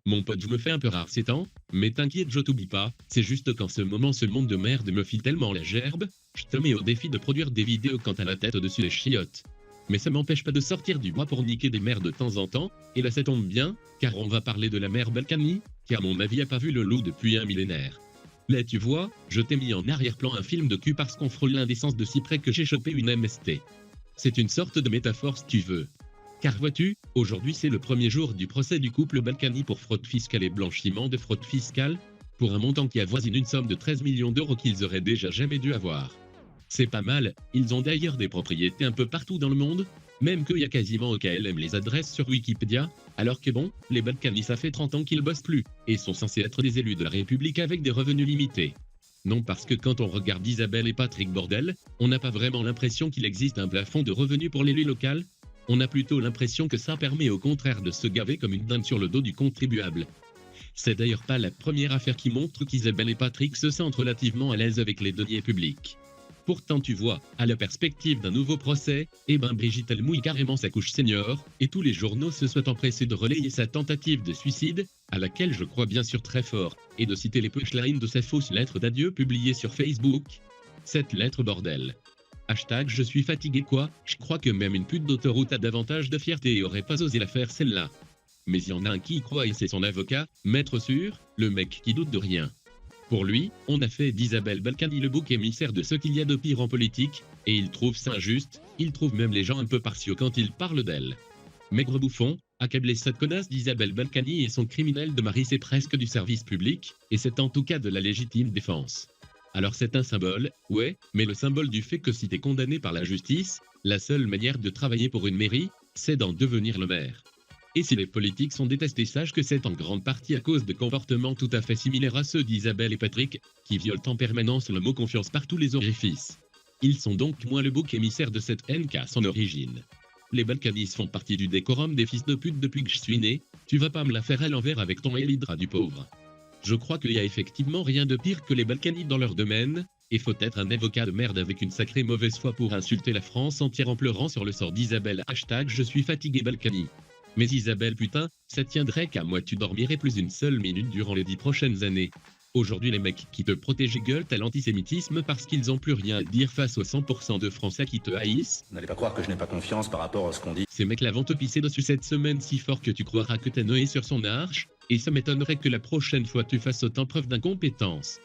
Mon pote, je me fais un peu rare ces temps, mais t'inquiète, je t'oublie pas, c'est juste qu'en ce moment ce monde de merde me file tellement la gerbe, je te mets au défi de produire des vidéos quand t'as la tête au-dessus des chiottes. Mais ça m'empêche pas de sortir du bois pour niquer des mers de temps en temps, et là ça tombe bien, car on va parler de la mer Balkany, qui à mon avis a pas vu le loup depuis un millénaire. Là tu vois, je t'ai mis en arrière-plan un film de cul parce qu'on frôle l'indécence de si près que j'ai chopé une MST. C'est une sorte de métaphore si tu veux. Car vois-tu, aujourd'hui c'est le premier jour du procès du couple Balkany pour fraude fiscale et blanchiment de fraude fiscale, pour un montant qui avoisine une somme de 13 millions d'euros qu'ils auraient déjà jamais dû avoir. C'est pas mal, ils ont d'ailleurs des propriétés un peu partout dans le monde, même qu'il y a quasiment OKLM les adresses sur Wikipédia, alors que bon, les Balkany ça fait 30 ans qu'ils bossent plus, et sont censés être des élus de la République avec des revenus limités. Non, parce que quand on regarde Isabelle et Patrick Bordel, on n'a pas vraiment l'impression qu'il existe un plafond de revenus pour l'élu local. On a plutôt l'impression que ça permet au contraire de se gaver comme une dinde sur le dos du contribuable. C'est d'ailleurs pas la première affaire qui montre qu'Isabelle et Patrick se sentent relativement à l'aise avec les deniers publics. Pourtant tu vois, à la perspective d'un nouveau procès, Brigitte elle mouille carrément sa couche senior, et tous les journaux se sont empressés de relayer sa tentative de suicide, à laquelle je crois bien sûr très fort, et de citer les punchlines de sa fausse lettre d'adieu publiée sur Facebook. Cette lettre bordel. Hashtag je suis fatigué quoi, je crois que même une pute d'autoroute a davantage de fierté et aurait pas osé la faire celle-là. Mais il y en a un qui y croit et c'est son avocat, maître sûr, le mec qui doute de rien. Pour lui, on a fait d'Isabelle Balkany le bouc émissaire de ce qu'il y a de pire en politique, et il trouve ça injuste, il trouve même les gens un peu partiaux quand ils parlent d'elle. Maigre bouffon, accabler cette connasse d'Isabelle Balkany et son criminel de mari c'est presque du service public, et c'est en tout cas de la légitime défense. Alors c'est un symbole, ouais, mais le symbole du fait que si t'es condamné par la justice, la seule manière de travailler pour une mairie, c'est d'en devenir le maire. Et si les politiques sont détestés, sache que c'est en grande partie à cause de comportements tout à fait similaires à ceux d'Isabelle et Patrick, qui violent en permanence le mot confiance par tous les orifices. Ils sont donc moins le bouc émissaire de cette haine qu'à son origine. Les Balkany font partie du décorum des fils de pute depuis que je suis né, tu vas pas me la faire à l'envers avec ton élydra du pauvre. Je crois qu'il y a effectivement rien de pire que les Balkany dans leur domaine, et faut être un avocat de merde avec une sacrée mauvaise foi pour insulter la France entière en pleurant sur le sort d'Isabelle. Hashtag je suis fatigué Balkany. Mais Isabelle putain, ça tiendrait qu'à moi tu dormirais plus une seule minute durant les 10 prochaines années. Aujourd'hui les mecs qui te protègent gueulent à l'antisémitisme parce qu'ils ont plus rien à dire face aux 100% de Français qui te haïssent. N'allez pas croire que je n'ai pas confiance par rapport à ce qu'on dit. Ces mecs-là vont te pisser dessus cette semaine si fort que tu croiras que t'as Noé sur son arche, et ça m'étonnerait que la prochaine fois tu fasses autant preuve d'incompétence.